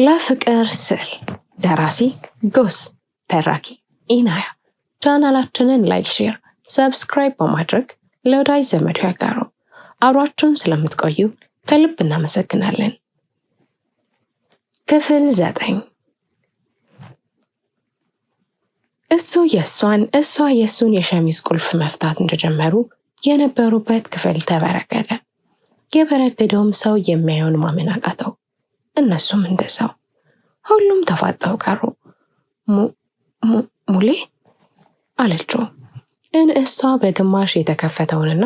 ለፍቅር ስዕል ደራሲ ጎስ፣ ተራኪ ኢናያ። ቻናላችንን ላይክ፣ ሼር፣ ሰብስክራይብ በማድረግ ለወዳጅ ዘመዱ ያጋሩ። አብራችሁን ስለምትቆዩ ከልብ እናመሰግናለን። ክፍል 9። እሱ የሷን እሷ የሱን የሸሚዝ ቁልፍ መፍታት እንደጀመሩ የነበሩበት ክፍል ተበረገደ። የበረገደውም ሰው የሚያየውን ማመን አቃተው። እነሱም እንደዛው ሁሉም ተፋጠው ቀሩ። ሙሌ አለችው። እሷ በግማሽ የተከፈተውንና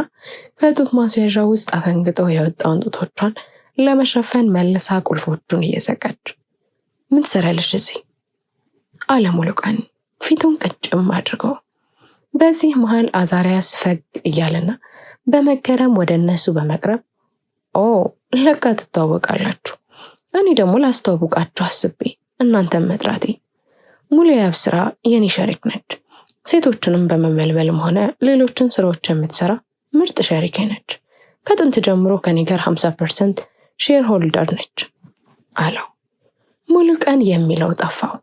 ከጡት ማስያዣ ውስጥ አፈንግጦ የወጣውን ጡቶቿን ለመሸፈን መልሳ ቁልፎቹን እየዘጋች ምን ትሰሪያለሽ እዚህ? አለ ሙሉቀን ፊቱን ቅጭም አድርጎ። በዚህ መሃል አዛሪያስ ፈግ እያለና በመገረም ወደ እነሱ በመቅረብ ለካ ትተዋወቃላችሁ። እኔ ደግሞ ላስተዋውቃችሁ አስቤ እናንተም መጥራቴ። ሙሌ ያብስራ የኔ ሸሪክ ነች። ሴቶችንም በመመልመልም ሆነ ሌሎችን ስራዎች የምትሰራ ምርጥ ሸሪክ ነች። ከጥንት ጀምሮ ከኔ ጋር 50% ሼር ሆልደር ነች አለው። ሙሉቀን የሚለው ጠፋው።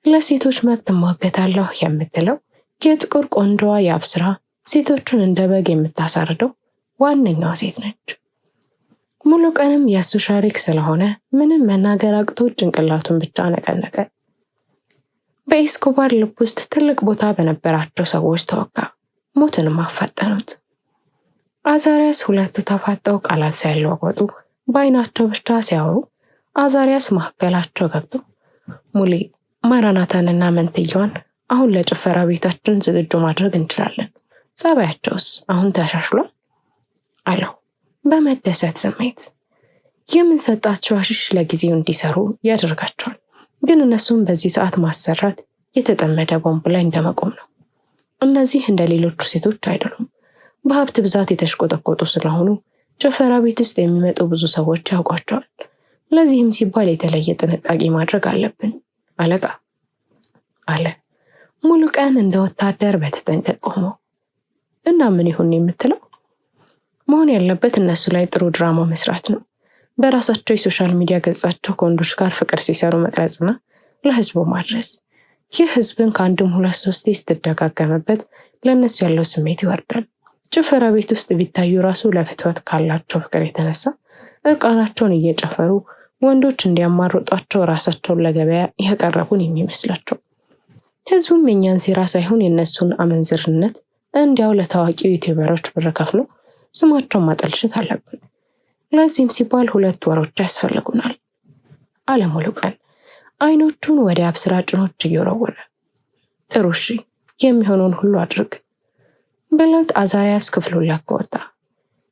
ለሴቶች መብት እሟገታለሁ የምትለው የጥቁር ቆንጆዋ ያብስራ ሴቶቹን እንደ በግ የምታሳርደው ዋነኛዋ ሴት ነች። ሙሉቀንም የሱ ሸሪክ ስለሆነ ምንም መናገር አቅቶ ጭንቅላቱን ብቻ ነቀነቀ። በኤስኮባር ልብ ውስጥ ትልቅ ቦታ በነበራቸው ሰዎች ተወጋ። ሞትንም አፋጠኑት። አዛሪያስ ሁለቱ ተፋጠው ቃላት ሳይለዋወጡ በአይናቸው ብቻ ሲያወሩ አዛሪያስ መካከላቸው ገብቶ ሙሌ ማራናታንና መንትያዋን አሁን ለጭፈራ ቤታችን ዝግጁ ማድረግ እንችላለን። ጸባያቸውስ አሁን ተሻሽሏል አለው በመደሰት ስሜት። የምንሰጣቸው አሽሽ ለጊዜው እንዲሰሩ ያደርጋቸዋል፣ ግን እነሱም በዚህ ሰዓት ማሰራት የተጠመደ ቦምብ ላይ እንደመቆም ነው። እነዚህ እንደ ሌሎቹ ሴቶች አይደሉም። በሀብት ብዛት የተሽቆጠቆጡ ስለሆኑ ጭፈራ ቤት ውስጥ የሚመጡ ብዙ ሰዎች ያውቋቸዋል። ለዚህም ሲባል የተለየ ጥንቃቄ ማድረግ አለብን አለቃ አለ ሙሉቀን እንደ ወታደር በተጠንቀቅ ቆሞ። እና ምን ይሁን የምትለው? መሆን ያለበት እነሱ ላይ ጥሩ ድራማ መስራት ነው። በራሳቸው የሶሻል ሚዲያ ገጻቸው ከወንዶች ጋር ፍቅር ሲሰሩ መቅረጽና ለህዝቡ ማድረስ። ይህ ህዝብን ከአንድም 2-3 ስትደጋገምበት ለእነሱ ያለው ስሜት ይወርዳል። ጭፈራ ቤት ውስጥ ቢታዩ ራሱ ለፍትወት ካላቸው ፍቅር የተነሳ እርቃናቸውን እየጨፈሩ ወንዶች እንዲያማርጧቸው ራሳቸውን ለገበያ ያቀረቡን የሚመስላቸው። ህዝቡም የኛን ሴራ ሳይሆን የእነሱን አመንዝርነት እንዲያው ለታዋቂው ዩቲዩበሮች ብር ከፍሎ ስማቸውን ማጠልሸት አለብን። ለዚህም ሲባል 2 ወሮች ያስፈልጉናል አለ ሙሉቀን አይኖቹን ወደ አብስራ ጭኖች እየወረወረ። ጥሩ እሺ፣ የሚሆነውን ሁሉ አድርግ ብሎት አዛሪያስ ክፍሉን ለቆ ወጣ።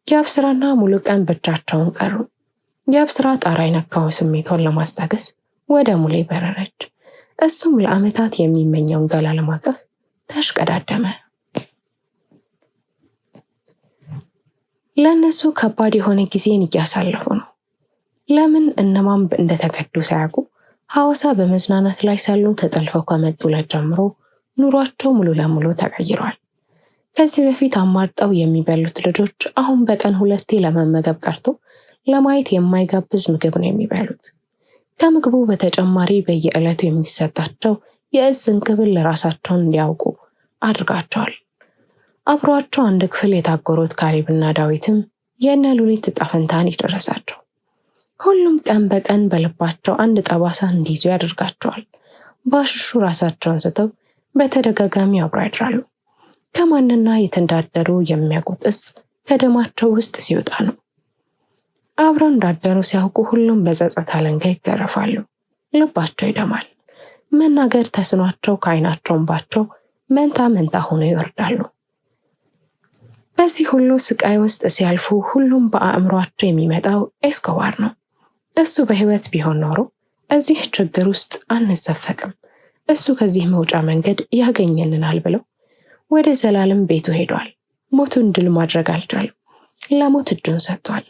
የአብስራና ሙሉቀን ብቻቸውን ቀሩ። የአብስራ ጣራ የነካው ስሜቷን ለማስታገስ ወደ ሙሌ በረረች። እሱም ለዓመታት የሚመኘውን ገላ ለማቀፍ ተሽቀዳደመ። ለእነሱ ከባድ የሆነ ጊዜን እያሳለፉ ነው። ለምን እነማን እንደተገዱ ሳያውቁ ሐዋሳ በመዝናናት ላይ ሳሉ ተጠልፈው ከመጡ ዕለት ጀምሮ ኑሯቸው ሙሉ ለሙሉ ተቀይሯል። ከዚህ በፊት አማርጠው የሚበሉት ልጆች አሁን በቀን 2 ለመመገብ ቀርቶ ለማየት የማይጋብዝ ምግብ ነው የሚበሉት። ከምግቡ በተጨማሪ በየዕለቱ የሚሰጣቸው የእዝ እንክብል ለራሳቸውን እንዲያውቁ አድርጋቸዋል። አብሯቸው አንድ ክፍል የታጎሩት ካሌብና ዳዊትም የእነ ሉሊት ዕጣ ፈንታን ይደረሳቸው። ሁሉም ቀን በቀን በልባቸው አንድ ጠባሳ እንዲይዙ ያደርጋቸዋል። ባሽሹ ራሳቸውን ስተው በተደጋጋሚ አብረው ያድራሉ። ከማንና የት እንዳደሩ የሚያውቁት እጽ ከደማቸው ውስጥ ሲወጣ ነው። አብረው እንዳደሩ ሲያውቁ ሁሉም በጸጸት አለንጋ ይገረፋሉ። ልባቸው ይደማል። መናገር ተስኗቸው ከዓይናቸው እንባቸው መንታ ሆኖ ይወርዳሉ። በዚህ ሁሉ ስቃይ ውስጥ ሲያልፉ ሁሉም በአእምሯቸው የሚመጣው ኤስኮባር ነው። እሱ በህይወት ቢሆን ኖሮ እዚህ ችግር ውስጥ አንዘፈቅም፣ እሱ ከዚህ መውጫ መንገድ ያገኘልናል ብለው ወደ ዘላለም ቤቱ ሄዷል። ሞቱን ድል ማድረግ አልቻለም። ለሞት እጁን ሰጥቷል።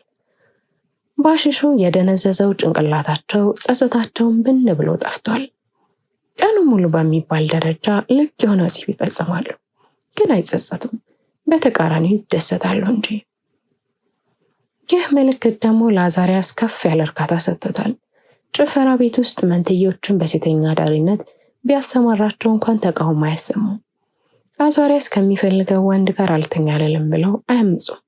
ባሽሹ የደነዘዘው ጭንቅላታቸው ጸጸታቸውን ብን ብሎ ጠፍቷል። ቀኑ ሙሉ በሚባል ደረጃ ልክ የሆነ ወሲብ ይፈጽማሉ፣ ግን አይጸጸቱም። በተቃራኒው ይደሰታሉ እንጂ። ይህ ምልክት ደግሞ ለአዛሪያስ ከፍ ያለ እርካታ ሰጥቶታል። ጭፈራ ቤት ውስጥ መንትዮችን በሴተኛ አዳሪነት ቢያሰማራቸው እንኳን ተቃውሞ አያሰሙም። አዛሪያስ ከሚፈልገው ወንድ ጋር አልተኛለልም ብለው አያምፁም።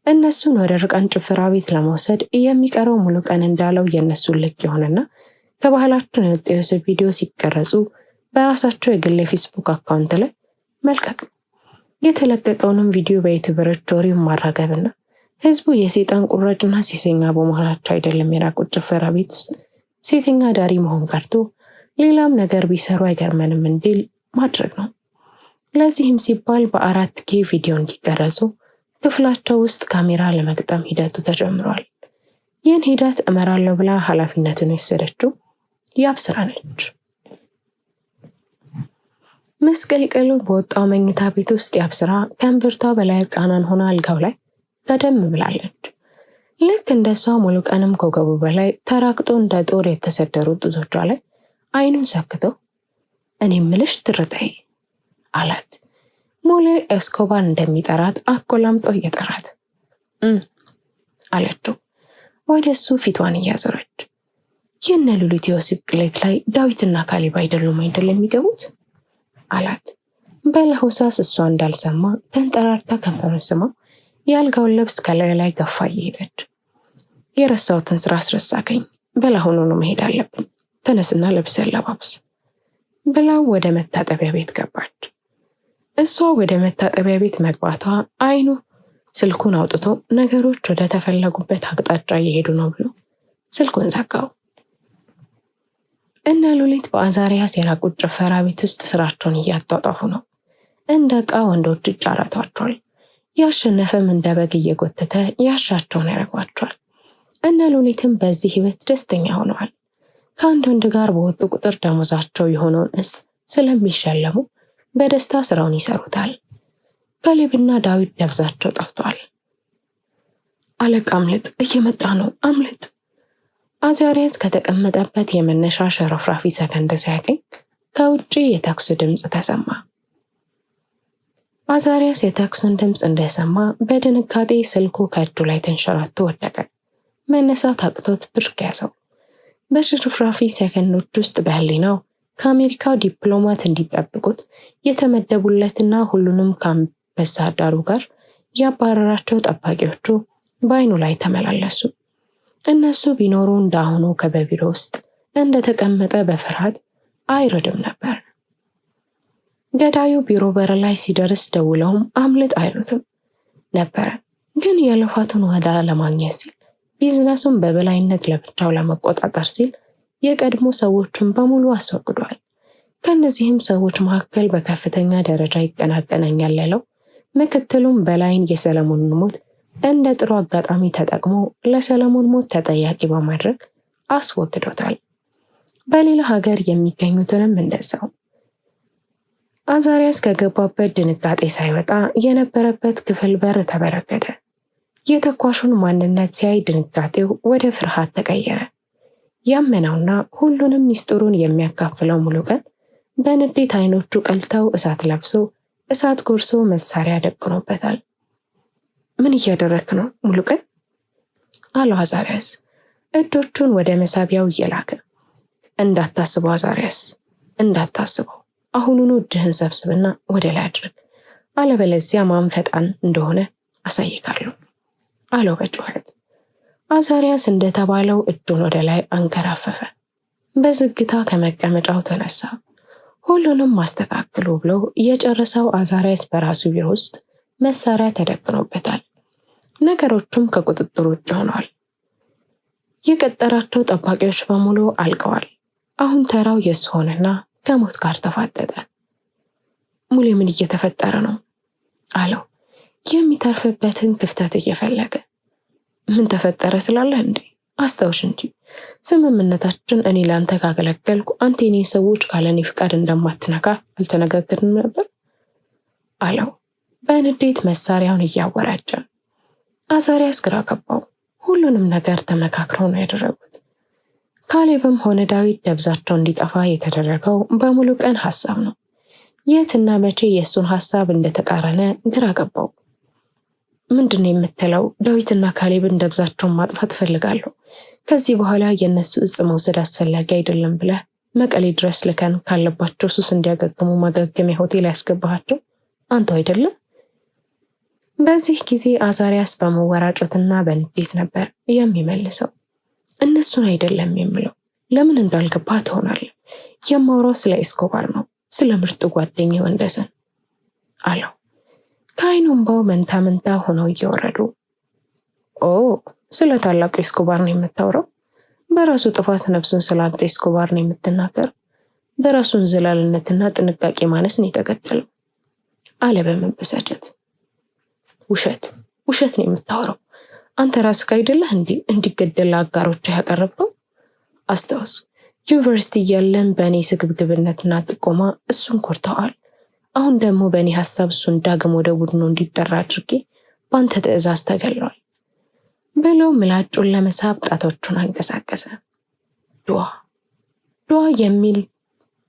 እነሱን ወደ ርቃን ጭፈራ ቤት ለመውሰድ የሚቀረው ሙሉቀን እንዳለው የእነሱን ልክ የሆነና ከባህላችን የወጣ የወሲብ ቪዲዮ ሲቀረጹ በራሳቸው የግል የፌስቡክ አካውንት ላይ መልቀቅ፣ የተለቀቀውንም ቪዲዮ በዩቲዩበሮች ጆሪውን ማራገብና ህዝቡ የሴጣን ቁራጭና ሴሰኛ በመሆናቸው አይደለም የራቁት ጭፈራ ቤት ውስጥ ሴተኛ ዳሪ መሆን ቀርቶ ሌላም ነገር ቢሰሩ አይገርመንም እንዲል ማድረግ ነው። ለዚህም ሲባል በ4K ቪዲዮ እንዲቀረጹ ክፍላቸው ውስጥ ካሜራ ለመግጠም ሂደቱ ተጀምሯል። ይህን ሂደት እመራለሁ ብላ ኃላፊነቱን የወሰደችው ያብስራ ነች። መስቀልቅሉ በወጣው መኝታ ቤት ውስጥ ያብስራ ከእምብርቷ በላይ እርቃኗን ሆና አልጋው ላይ ቀደም ብላለች። ልክ እንደሷ ሙሉቀንም ከወገቡ በላይ ተራቅጦ እንደ ጦር የተሰደሩ ጡቶቿ ላይ አይኑን ሰክቶ እኔ ምልሽ ትርታይ አላት። ሙሌ ኤስኮባር እንደሚጠራት አቆላምጦ እየጠራት አለችው ወደ እሱ ፊቷን እያዞረች። የነ ሉሊት የወሲብ ቅሌት ላይ ዳዊትና ካሌብ አይደሉም አይደል የሚገቡት አላት። በለሆሳስ እሷ እንዳልሰማ ተንጠራርታ ከንፈሩን ስማ የአልጋውን ልብስ ከላይ ላይ ገፋ እየሄደች የረሳሁትን ስራ አስረሳከኝ፣ በላሁኑ ነው መሄድ አለብን፣ ተነስና ልብስ ለባብስ ብላው ወደ መታጠቢያ ቤት ገባች። እሷ ወደ መታጠቢያ ቤት መግባቷ አይኑ ስልኩን አውጥቶ ነገሮች ወደ ተፈለጉበት አቅጣጫ እየሄዱ ነው ብሎ ስልኩን ዘጋው። እነ ሉሊት በአዛሪያስ የራቁት ጭፈራ ቤት ውስጥ ስራቸውን እያጧጧፉ ነው። እንደ ዕቃ ወንዶች ይጫረቷቸዋል። ያሸነፈም እንደ በግ እየጎተተ ያሻቸውን ያደርጓቸዋል። እነ ሉሊትም በዚህ ህይወት ደስተኛ ሆነዋል። ከአንድ ወንድ ጋር በወጡ ቁጥር ደሞዛቸው የሆነውን እጽ ስለሚሸለሙ በደስታ ስራውን ይሰሩታል። ካሌብና ዳዊት ደብዛቸው ጠፍቷል። አለቃ አምልጥ፣ እየመጣ ነው፣ አምልጥ። አዛሪያስ ከተቀመጠበት የመነሻ ሸረፍራፊ ሰከንድ ሲያገኝ ከውጭ የተኩስ ድምፅ ተሰማ። አዛሪያስ የተኩሱን ድምፅ እንደሰማ በድንጋጤ ስልኩ ከእጁ ላይ ተንሸራቶ ወደቀ። መነሳት አቅቶት ብርክ ያዘው። በሽርፍራፊ ሰከንዶች ውስጥ በህሊናው ከአሜሪካው ዲፕሎማት እንዲጠብቁት የተመደቡለትና ሁሉንም ከአንበሳ ዳሩ ጋር ያባረራቸው ጠባቂዎቹ በአይኑ ላይ ተመላለሱ። እነሱ ቢኖሩ እንዳሁኑ ከበቢሮ ውስጥ እንደተቀመጠ በፍርሃት አይረድም ነበር። ገዳዩ ቢሮ በር ላይ ሲደርስ ደውለውም አምልጥ አይሉትም ነበር። ግን የልፋቱን ዋጋ ለማግኘት ሲል ቢዝነሱን በበላይነት ለብቻው ለመቆጣጠር ሲል የቀድሞ ሰዎችን በሙሉ አስወግዷል። ከነዚህም ሰዎች መካከል በከፍተኛ ደረጃ ይቀናቀነኛል ያለው ምክትሉም በላይን የሰለሞንን ሞት እንደ ጥሩ አጋጣሚ ተጠቅሞ ለሰለሞን ሞት ተጠያቂ በማድረግ አስወግዶታል። በሌላ ሀገር የሚገኙትንም እንደዛው። አዛሪያስ ከገባበት ድንጋጤ ሳይወጣ የነበረበት ክፍል በር ተበረገደ። የተኳሹን ማንነት ሲያይ ድንጋጤው ወደ ፍርሃት ተቀየረ። ያመነውና ሁሉንም ሚስጥሩን የሚያካፍለው ሙሉቀን በንዴት አይኖቹ ቀልተው እሳት ለብሶ እሳት ጎርሶ መሳሪያ ደቅኖበታል። ምን እያደረክ ነው ሙሉቀን? አለው አዛሪያስ እጆቹን ወደ መሳቢያው እየላከ። እንዳታስበው አዛሪያስ፣ እንዳታስበው። አሁኑኑ እጅህን ሰብስብና ወደ ላይ አድርግ፣ አለበለዚያ ማን ፈጣን እንደሆነ አሳይካለሁ አለው በጩኸት። አዛሪያስ እንደተባለው እጁን ወደ ላይ አንከራፈፈ። በዝግታ ከመቀመጫው ተነሳ። ሁሉንም ማስተካከሉ ብሎ የጨረሰው አዛሪያስ በራሱ ቢሮ ውስጥ መሳሪያ ተደቅኖበታል። ነገሮቹም ከቁጥጥር ውጭ ሆነዋል። የቀጠራቸው ጠባቂዎች በሙሉ አልቀዋል። አሁን ተራው የሱ ሆነና ከሞት ጋር ተፋጠጠ። ሙሌ ምን እየተፈጠረ ነው አለው የሚተርፍበትን ክፍተት እየፈለገ። ምን ተፈጠረ ስላለህ እንዴ? አስታውሽ እንጂ ስምምነታችን እኔ ለአንተ ካገለገልኩ አንተ የኔ ሰዎች ካለኔ ፍቃድ እንደማትነካ አልተነጋገርንም ነበር አለው በንዴት መሳሪያውን እያወራጨ። አዛሪያስ ግራ ገባው። ሁሉንም ነገር ተመካክረው ነው ያደረጉት። ካሌብም ሆነ ዳዊት ደብዛቸው እንዲጠፋ የተደረገው በሙሉቀን ሐሳብ ነው። የትና መቼ የእሱን ሐሳብ እንደተቃረነ ግራ ገባው። ምንድነው የምትለው? ዳዊትና ካሌብን ደብዛቸውን ማጥፋት ፈልጋለሁ። ከዚህ በኋላ የነሱ እጽ መውሰድ አስፈላጊ አይደለም ብለህ መቀሌ ድረስ ልከን ካለባቸው ሱስ እንዲያገግሙ ማገገሚያ ሆቴል ያስገባሃቸው አንተው አይደለም? በዚህ ጊዜ አዛሪያስ በመወራጨትና በንዴት ነበር የሚመልሰው። እነሱን አይደለም የምለው። ለምን እንዳልገባ ትሆናለህ። የማውራው ስለ ኤስኮባር ነው፣ ስለ ምርጥ ጓደኛ ወንደሰን አለው። ከዓይኑ እንባው መንታ መንታ ሆነው እየወረዱ። ኦ ስለ ታላቁ ኤስኮባር ነው የምታወራው? በራሱ ጥፋት ነፍሱን ስላንተ ኤስኮባር ነው የምትናገር? በራሱን ዝላልነትና ጥንቃቄ ማነስ ነው የተገደለው አለ በመበሳጨት። ውሸት ነው የምታወራው። አንተ ራስህ አይደለህ እንዲገደል አጋሮች ያቀረብከው? አስታውስ፣ ዩኒቨርሲቲ እያለን በእኔ ስግብግብነትና ጥቆማ እሱን ኮርተዋል። አሁን ደግሞ በእኔ ሀሳብ እሱን ዳግም ወደ ቡድኑ እንዲጠራ አድርጌ በአንተ ትዕዛዝ ተገሏል ብሎ ምላጩን ለመሳብ ጣቶቹን አንቀሳቀሰ። ዱዋ የሚል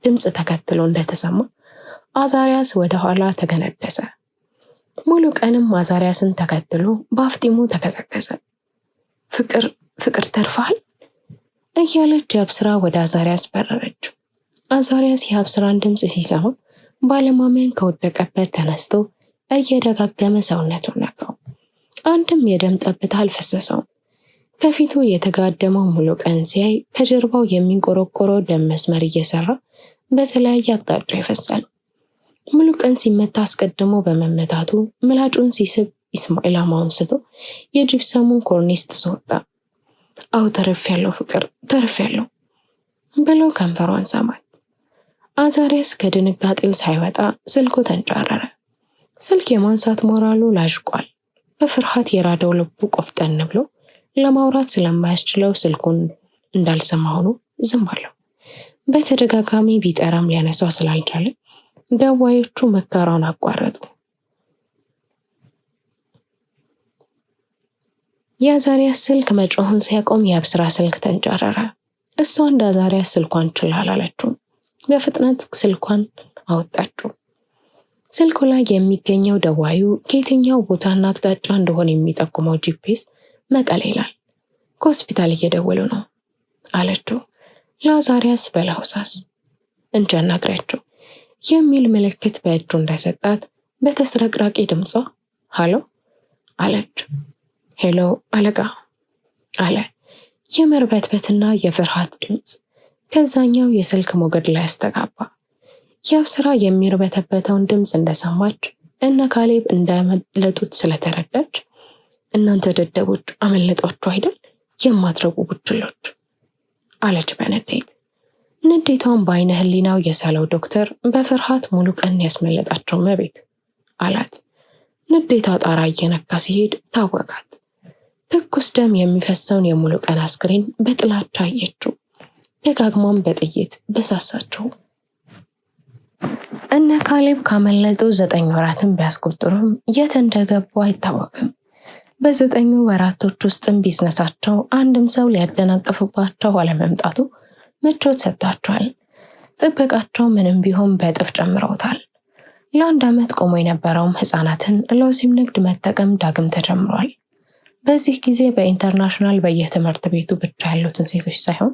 ድምፅ ተከትሎ እንደተሰማ አዛሪያስ ወደ ኋላ ተገነደሰ። ሙሉ ቀንም አዛሪያስን ተከትሎ በአፍጢሙ ተከሰከሰ። ፍቅር ተርፋል እያለች የአብስራ ወደ አዛሪያስ በረረች። አዛሪያስ የአብስራን ድምፅ ሲሰማ ባለማመን ከወደቀበት ተነስቶ እየደጋገመ ሰውነቱን ነካው። አንድም የደም ጠብታ አልፈሰሰውም። ከፊቱ የተጋደመው ሙሉ ቀን ሲያይ ከጀርባው የሚንቆረቆረው ደም መስመር እየሰራ በተለያየ አቅጣጫ ይፈሳል። ሙሉ ቀን ሲመታ አስቀድሞ በመመታቱ ምላጩን ሲስብ ኢስማኤል አማውን ስቶ የጂፕሰሙን ኮርኒስ ጥሶ ወጣ። አው ተርፌያለሁ ፍቅር ተርፌያለሁ ብለው ከንፈሯን ሳማት። አዛሪያስ ከድንጋጤው ሳይወጣ ስልኩ ተንጫረረ። ስልክ የማንሳት ሞራሉ ላሽቋል። በፍርሃት የራደው ልቡ ቆፍጠን ብሎ ለማውራት ስለማያስችለው ስልኩን እንዳልሰማ ሆኖ ዝም አለው። በተደጋጋሚ ቢጠራም ሊያነሳው ስላልቻለ ደዋዮቹ መካራውን አቋረጡ። የአዛሪያስ ስልክ መጮሁን ሲያቆም የአብስራ ስልክ ተንጫረረ። እሷ እንደ አዛሪያስ ስልኳን ችላ አላለችው። በፍጥነት ስልኳን አወጣችው። ስልኩ ላይ የሚገኘው ደዋዩ ከየትኛው ቦታና አቅጣጫ እንደሆነ የሚጠቁመው ጂፒኤስ መቀሌ ይላል። ከሆስፒታል እየደወሉ ነው አለችው ለአዛሪያስ በለሆሳስ። እንጨናግሪያቸው የሚል ምልክት በእጁ እንደሰጣት በተስረቅራቂ ድምጿ ሃሎ አለች። ሄሎ አለቃ አለ የመርበትበትና የፍርሃት ድምፅ ከዛኛው የስልክ ሞገድ ላይ አስተጋባ። የአብስራ የሚርበተበተውን ድምፅ እንደሰማች እነ ካሌብ እንዳመለጡት ስለተረዳች እናንተ ደደቦች አመለጣችሁ አይደል የማትረቡ ቡችሎች አለች በንዴት። ንዴቷን በአይነ ህሊናው የሳለው ዶክተር በፍርሃት ሙሉ ቀን ያስመለጣቸው መቤት አላት። ንዴቷ ጣራ እየነካ ሲሄድ ታወቃት። ትኩስ ደም የሚፈሰውን የሙሉ ቀን አስክሬን በጥላቻ አየችው። ደጋግሟን በጥይት በሳሳቸው። እነ ካሌብ ካመለጡ 9 ወራትን ቢያስቆጥሩም የት እንደገቡ አይታወቅም። በ9 ወራቶች ውስጥም ቢዝነሳቸው አንድም ሰው ሊያደናቅፍባቸው አለመምጣቱ ምቾት ሰጥቷቸዋል። ጥበቃቸው ምንም ቢሆን በእጥፍ ጨምረውታል። ለ1 ዓመት ቆሞ የነበረውም ህፃናትን ለወሲብ ንግድ መጠቀም ዳግም ተጀምሯል። በዚህ ጊዜ በኢንተርናሽናል በየትምህርት ቤቱ ብቻ ያሉትን ሴቶች ሳይሆን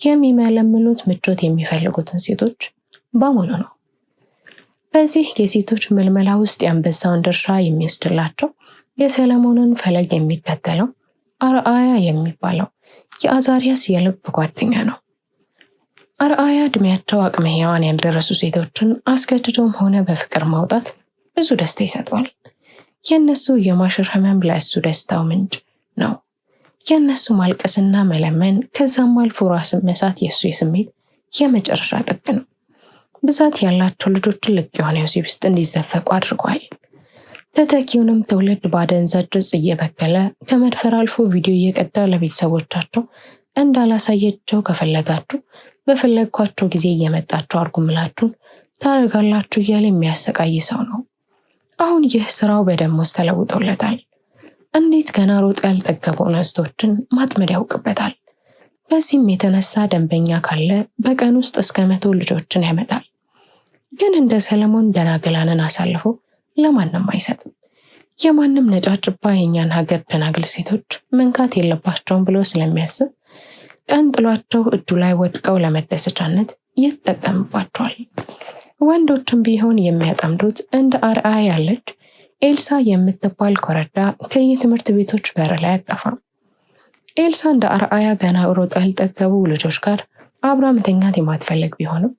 የሚመለምሉት ምቾት የሚፈልጉትን ሴቶች በሙሉ ነው። በዚህ የሴቶች ምልመላ ውስጥ የአንበሳውን ድርሻ የሚወስድላቸው የሰለሞንን ፈለግ የሚከተለው አርአያ የሚባለው የአዛሪያስ የልብ ጓደኛ ነው። አርአያ እድሜያቸው አቅመ ሔዋን ያልደረሱ ሴቶችን አስገድዶም ሆነ በፍቅር ማውጣት ብዙ ደስታ ይሰጠዋል። የእነሱ የማሽር ህመም ለእሱ ደስታው ምንጭ ነው። የእነሱ ማልቀስና መለመን ከዛም አልፎ ራስን መሳት የእሱ የስሜት የመጨረሻ ጥግ ነው። ብዛት ያላቸው ልጆችን ልቅ የሆነ ወሲብ ውስጥ እንዲዘፈቁ አድርጓል። ተተኪውንም ትውልድ ባደንዛዥ ዕፅ እየበከለ ከመድፈር አልፎ ቪዲዮ እየቀዳ ለቤተሰቦቻቸው እንዳላሳየቸው ከፈለጋችሁ በፈለግኳቸው ጊዜ እየመጣችሁ አርጉምላችሁን ታረጋላችሁ እያለ የሚያሰቃይ ሰው ነው። አሁን ይህ ስራው በደሞዝ ተለውጦለታል። እንዴት ገና ሮጥ ያልጠገቡ እንስቶችን ማጥመድ ያውቅበታል። በዚህም የተነሳ ደንበኛ ካለ በቀን ውስጥ እስከ 100 ልጆችን ያመጣል። ግን እንደ ሰለሞን ደናግላንን አሳልፎ ለማንም አይሰጥም። የማንም ነጫጭባ የእኛን ሀገር ደናግል ሴቶች መንካት የለባቸውም ብሎ ስለሚያስብ ቀን ጥሏቸው እጁ ላይ ወድቀው ለመደሰቻነት ይጠቀምባቸዋል። ወንዶችም ቢሆን የሚያጠምዱት እንደ አርአያ ያለች ኤልሳ የምትባል ኮረዳ ከየትምህርት ቤቶች በር ላይ አጠፋም። ኤልሳ እንደ አርአያ ገና ሮጣ ያልጠገቡ ልጆች ጋር አብራ መተኛት የማትፈልግ ቢሆንም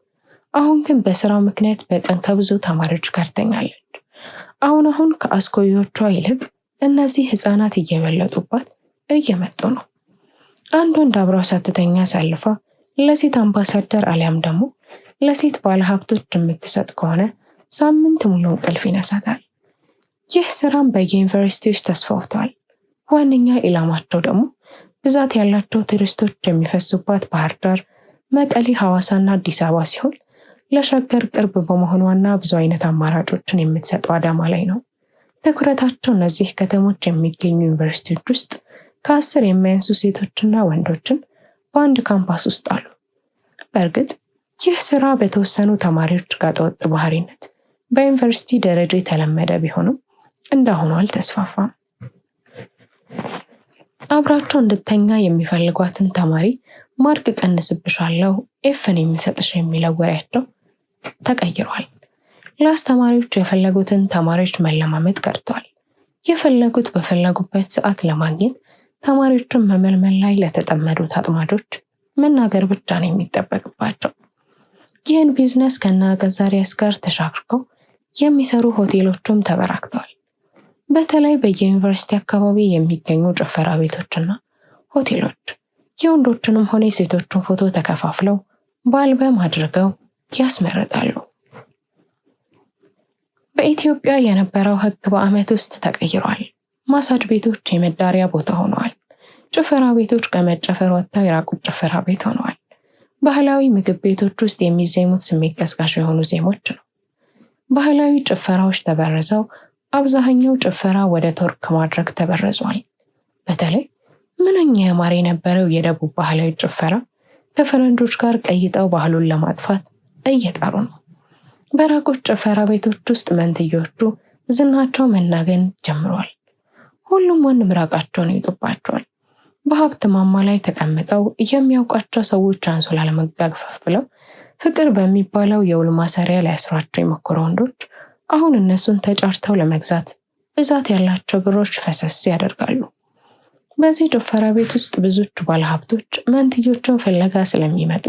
አሁን ግን በስራው ምክንያት በቀን ከብዙ ተማሪዎች ጋር ተኛለች። አሁን ከአስኮዮቿ ይልቅ እነዚህ ህፃናት እየበለጡባት እየመጡ ነው። አንድ ወንድ አብራው ሳትተኛ ሳልፋ ለሴት አምባሳደር አሊያም ደግሞ ለሴት ባለሀብቶች የምትሰጥ ከሆነ ሳምንት ሙሉ እንቅልፍ ይነሳታል። ይህ ስራም በየዩኒቨርሲቲዎች ተስፋፍቷል። ዋነኛ ኢላማቸው ደግሞ ብዛት ያላቸው ቱሪስቶች የሚፈሱባት ባህር ዳር፣ መቀሌ፣ ሐዋሳና አዲስ አበባ ሲሆን ለሸገር ቅርብ በመሆኗና ብዙ አይነት አማራጮችን የምትሰጠው አዳማ ላይ ነው። ትኩረታቸው እነዚህ ከተሞች የሚገኙ ዩኒቨርሲቲዎች ውስጥ ከ10 የማያንሱ ሴቶችና ወንዶችን በአንድ ካምፓስ ውስጥ አሉ። በእርግጥ ይህ ስራ በተወሰኑ ተማሪዎች ጋጠወጥ ባህሪነት በዩኒቨርሲቲ ደረጃ የተለመደ ቢሆንም እንዳሁኑ አልተስፋፋም። አብራቸው እንድተኛ የሚፈልጓትን ተማሪ ማርክ ቀንስብሻለሁ፣ ኤፍን የሚሰጥሽ የሚለው ወሬያቸው ተቀይሯል። ለአስተማሪዎች የፈለጉትን ተማሪዎች መለማመጥ ቀርቷል። የፈለጉት በፈለጉበት ሰዓት ለማግኘት ተማሪዎችን መመልመል ላይ ለተጠመዱት አጥማጆች መናገር ብቻ ነው የሚጠበቅባቸው። ይህን ቢዝነስ ከነ አጋዛሪያስ ጋር ተሻክረው የሚሰሩ ሆቴሎችም ተበራክተዋል። በተለይ በየዩኒቨርሲቲ አካባቢ የሚገኙ ጭፈራ ቤቶችና ሆቴሎች የወንዶችንም ሆነ የሴቶችን ፎቶ ተከፋፍለው በአልበም አድርገው ያስመርጣሉ። በኢትዮጵያ የነበረው ሕግ በዓመት ውስጥ ተቀይሯል። ማሳጅ ቤቶች የመዳሪያ ቦታ ሆነዋል። ጭፈራ ቤቶች ከመጨፈር ወጥተው የራቁት ጭፈራ ቤት ሆነዋል። ባህላዊ ምግብ ቤቶች ውስጥ የሚዜሙት ስሜት ቀስቃሽ የሆኑ ዜሞች ነው። ባህላዊ ጭፈራዎች ተበረዘው አብዛኛው ጭፈራ ወደ ቱርክ ማድረግ ተበረዟል። በተለይ ምንኛ ያማረ የነበረው የደቡብ ባህላዊ ጭፈራ ከፈረንጆች ጋር ቀይጠው ባህሉን ለማጥፋት እየጣሩ ነው። በራቁት ጭፈራ ቤቶች ውስጥ መንትዮቹ ዝናቸው መናገን ጀምሯል። ሁሉም ወንድ ምራቃቸውን ይጡባቸዋል። በሀብት ማማ ላይ ተቀምጠው የሚያውቃቸው ሰዎች አንሶላ ለመጋፈፍ ብለው ፍቅር በሚባለው የውል ማሰሪያ ሊያስሯቸው የሞከሩ ወንዶች አሁን እነሱን ተጫርተው ለመግዛት ብዛት ያላቸው ብሮች ፈሰስ ያደርጋሉ። በዚህ ጭፈራ ቤት ውስጥ ብዙዎቹ ባለሀብቶች መንትዮቹን ፍለጋ ስለሚመጡ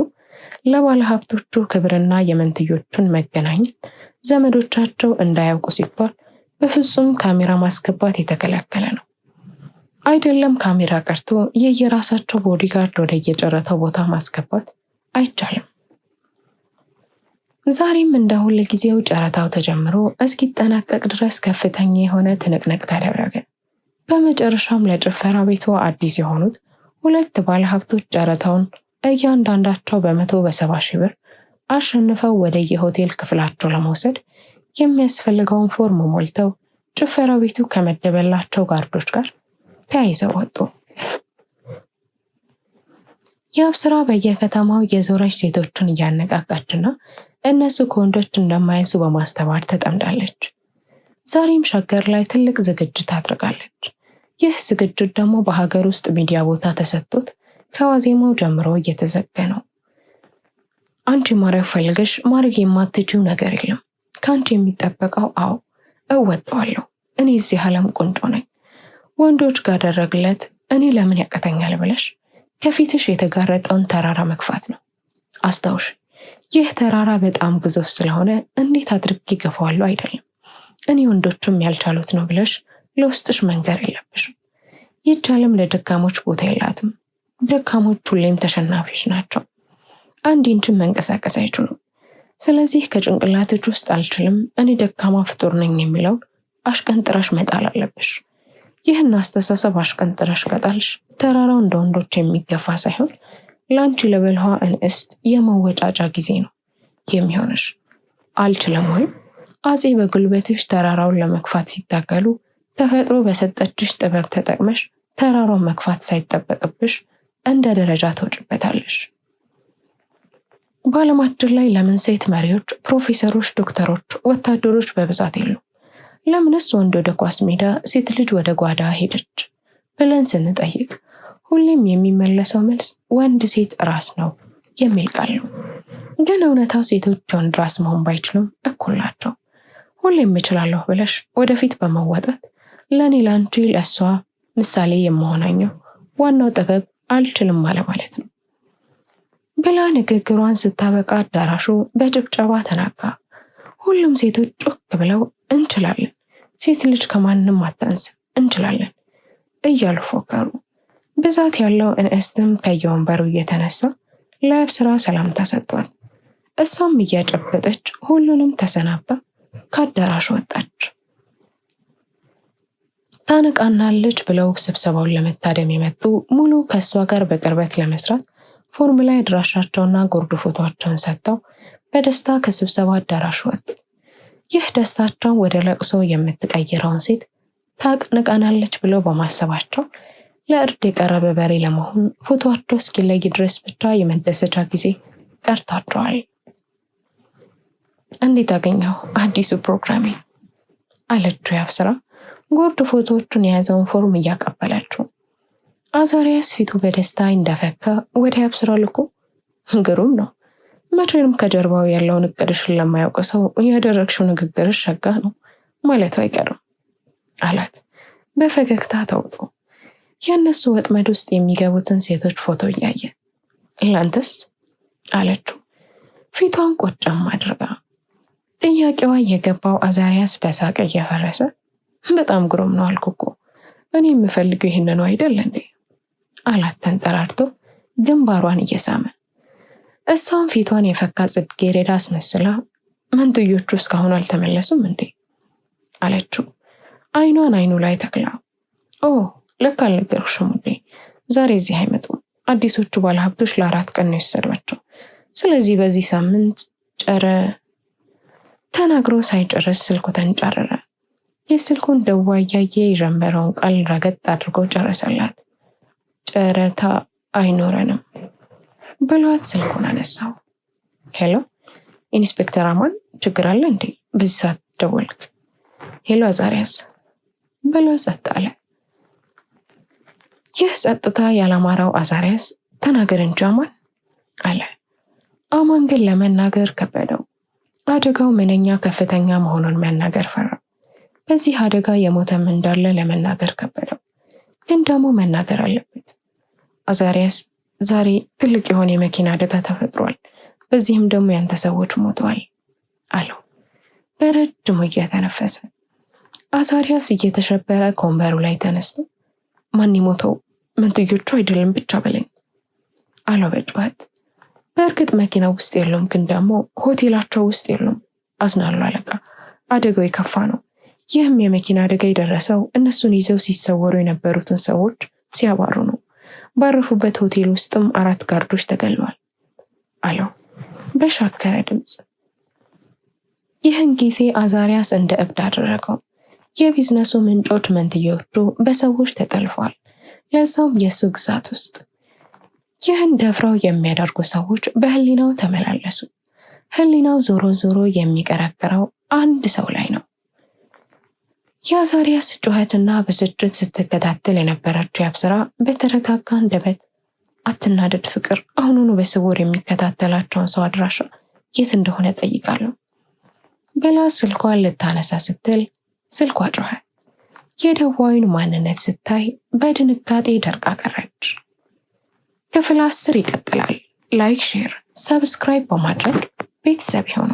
ለባለሀብቶቹ ክብርና የመንትዮቹን መገናኘት ዘመዶቻቸው እንዳያውቁ ሲባል በፍጹም ካሜራ ማስገባት የተከለከለ ነው። አይደለም ካሜራ ቀርቶ የየራሳቸው ቦዲጋርድ ወደ የጨረታው ቦታ ማስገባት አይቻልም። ዛሬም እንደ ሁል ጊዜው ጨረታው ተጀምሮ እስኪጠናቀቅ ድረስ ከፍተኛ የሆነ ትንቅንቅ ተደረገ። በመጨረሻም ለጭፈራ ቤቱ አዲስ የሆኑት 2 ባለሀብቶች ጨረታውን እያንዳንዳቸው በ170 ሺህ ብር አሸንፈው ወደ የሆቴል ክፍላቸው ለመውሰድ የሚያስፈልገውን ፎርም ሞልተው ጭፈራ ቤቱ ከመደበላቸው ጋርዶች ጋር ተያይዘው ወጡ። የአብስራ በየከተማው የዞረች ሴቶችን እያነቃቃችና እነሱ ከወንዶች እንደማያንሱ በማስተማር ተጠምዳለች። ዛሬም ሸገር ላይ ትልቅ ዝግጅት አድርጋለች። ይህ ዝግጅት ደግሞ በሀገር ውስጥ ሚዲያ ቦታ ተሰጥቶት ከዋዜማው ጀምሮ እየተዘገ ነው። አንቺ ማረግ ፈልገሽ ማረግ የማትችው ነገር የለም። ከአንቺ የሚጠበቀው እወጣዋለሁ፣ እኔ እዚህ ዓለም ቁንጮ ነኝ፣ ወንዶች ጋር ደረግለት እኔ ለምን ያቀተኛል ብለሽ ከፊትሽ የተጋረጠውን ተራራ መግፋት ነው። አስታውሽ፣ ይህ ተራራ በጣም ግዙፍ ስለሆነ እንዴት አድርጌ ገፋዋለሁ አይደለም፣ እኔ ወንዶቹም ያልቻሉት ነው ብለሽ ለውስጥሽ መንገር የለብሽም። ይህች ዓለም ለደካሞች ቦታ የላትም። ደካሞች ሁሌም ተሸናፊዎች ናቸው። አንድ ኢንችን መንቀሳቀስ አይችሉም። ስለዚህ ከጭንቅላትሽ ውስጥ አልችልም፣ እኔ ደካማ ፍጡር ነኝ የሚለውን አሽቀንጥረሽ መጣል አለብሽ። ይህን አስተሳሰብ አሽቀንጥረሽ ከጣልሽ ተራራው እንደ ወንዶች የሚገፋ ሳይሆን ለአንቺ ለበልኋ እንስት የመወጫጫ ጊዜ ነው የሚሆንሽ። አልችልም ወይም አፄ በጉልበትሽ ተራራውን ለመግፋት ሲታገሉ ተፈጥሮ በሰጠችሽ ጥበብ ተጠቅመሽ ተራራውን መግፋት ሳይጠበቅብሽ እንደ ደረጃ ተወጭበታለሽ። በዓለማችን ላይ ለምን ሴት መሪዎች፣ ፕሮፌሰሮች፣ ዶክተሮች፣ ወታደሮች በብዛት የሉ? ለምንስ ወንድ ወደ ኳስ ሜዳ ሴት ልጅ ወደ ጓዳ ሄደች ብለን ስንጠይቅ ሁሌም የሚመለሰው መልስ ወንድ ሴት ራስ ነው የሚል ቃል ነው። ግን እውነታው ሴቶች ወንድ ራስ መሆን ባይችሉም እኩል ናቸው። ሁሌም እችላለሁ ብለሽ ወደፊት በመወጣት ለኔ ላንቺ ለሷ ምሳሌ የመሆናኘው ዋናው ጥበብ አልችልም ማለት ነው ብላ ንግግሯን ስታበቃ አዳራሹ በጭብጨባ ተናጋ። ሁሉም ሴቶች ጮክ ብለው እንችላለን፣ ሴት ልጅ ከማንም አታንስ፣ እንችላለን እያሉ ፎከሩ። ብዛት ያለው እንእስትም ከየወንበሩ እየተነሳ ለአብስራ ሰላምታ ሰጥቷል። እሷም እያጨበጠች ሁሉንም ተሰናብታ ከአዳራሹ ወጣች። ታነቃናለች ብለው ስብሰባውን ለመታደም የመጡ ሙሉ ከእሷ ጋር በቅርበት ለመስራት ፎርም ላይ አድራሻቸውና ጉርድ ፎቶቸውን ሰጥተው በደስታ ከስብሰባ አዳራሹ ወጡ። ይህ ደስታቸው ወደ ለቅሶ የምትቀይረውን ሴት ታቅንቃናለች ብለው በማሰባቸው ለእርድ የቀረበ በሬ ለመሆን ፎቶቸው እስኪለይ ድረስ ብቻ የመደሰቻ ጊዜ ቀርቷቸዋል። እንዴት አገኘው አዲሱ ፕሮግራሜ አለችው ያብስራ ጉርድ ፎቶዎቹን የያዘውን ፎርም እያቀበለችው። አዛሪያስ ፊቱ በደስታ እንደፈካ ወደ ያብስራ ልኮ ግሩም ነው፣ መቼም ከጀርባው ያለውን እቅድሽን ለማያውቅ ሰው ያደረግሽው ንግግርሽ ሸጋ ነው ማለቱ አይቀርም አላት በፈገግታ ተውጦ። የእነሱ ወጥመድ ውስጥ የሚገቡትን ሴቶች ፎቶ እያየ ላንተስ አለችው ፊቷን ቆጨም አድርጋ። ጥያቄዋ የገባው አዛሪያስ በሳቅ እየፈረሰ በጣም ግሩም ነው አልኩ እኮ እኔ የምፈልገው ይህንን አይደል እንዴ አላት ተንጠራርቶ ግንባሯን እየሳመ። እሷም ፊቷን የፈካ ጽጌረዳ አስመስላ መንትዮቹ እስካሁን አልተመለሱም እንዴ አለችው አይኗን አይኑ ላይ ተክላ። ኦ ለካ አልነገርኩሽም እንዴ ዛሬ እዚህ አይመጡም፣ አዲሶቹ ባለሀብቶች ለ4 ቀን ነው የወሰዷቸው። ስለዚህ በዚህ ሳምንት ተናግሮ ሳይጨርስ ስልኩ ተንጫረረ። የስልኩን ደዋ እያየ የጀመረውን ቃል ረገጥ አድርጎ ጨረሰላት። ጨረታ አይኖረንም ብሏት ስልኩን አነሳው። ሄሎ ኢንስፔክተር አማን ችግር አለ እንዴ በዚህ ሰዓት ደወልክ? ሄሎ አዛሪያስ ብሎ ጸጥ አለ። ይህ ጸጥታ ያላማራው አዛሪያስ ተናገር እንጂ አማን አለ። አማን ግን ለመናገር ከበደው። አደጋው ምንኛ ከፍተኛ መሆኑን መናገር ፈራ። በዚህ አደጋ የሞተም እንዳለ ለመናገር ከበደው። ግን ደግሞ መናገር አለበት። አዛሪያስ ዛሬ ትልቅ የሆነ የመኪና አደጋ ተፈጥሯል፣ በዚህም ደግሞ ያንተ ሰዎች ሞተዋል አለው በረጅሙ እየተነፈሰ። አዛሪያስ እየተሸበረ ከወንበሩ ላይ ተነስቶ ማን ሞተው? መንትዮቹ አይደለም ብቻ በለኝ አለው በጩኸት። በእርግጥ መኪና ውስጥ የሉም፣ ግን ደግሞ ሆቴላቸው ውስጥ የሉም። አዝናለሁ አለቃ፣ አደጋው የከፋ ነው። ይህም የመኪና አደጋ የደረሰው እነሱን ይዘው ሲሰወሩ የነበሩትን ሰዎች ሲያባሩ ነው። ባረፉበት ሆቴል ውስጥም 4 ጋርዶች ተገለዋል አለው በሻከረ ድምፅ። ይህን ጊዜ አዛሪያስ እንደ እብድ አደረገው። የቢዝነሱ ምንጮች መንትዮቹ በሰዎች ተጠልፈዋል፣ ለዛውም የሱ ግዛት ውስጥ። ይህን ደፍረው የሚያደርጉ ሰዎች በህሊናው ተመላለሱ። ህሊናው ዞሮ ዞሮ የሚቀረቅረው አንድ ሰው ላይ ነው። የአዛሪያስ ጩኸትና ብስጭት ስትከታተል የነበረችው ያብስራ በተረጋጋ አንደበት አትናደድ ፍቅር፣ አሁኑኑ በስውር የሚከታተላቸውን ሰው አድራሻ የት እንደሆነ ጠይቃለሁ ብላ ስልኳን ልታነሳ ስትል ስልኳ ጮኸ። የደዋዩን ማንነት ስታይ በድንጋጤ ደርቃ ቀረች። ክፍል 10 ይቀጥላል። ላይክ፣ ሼር፣ ሰብስክራይብ በማድረግ ቤተሰብ ይሁኑ።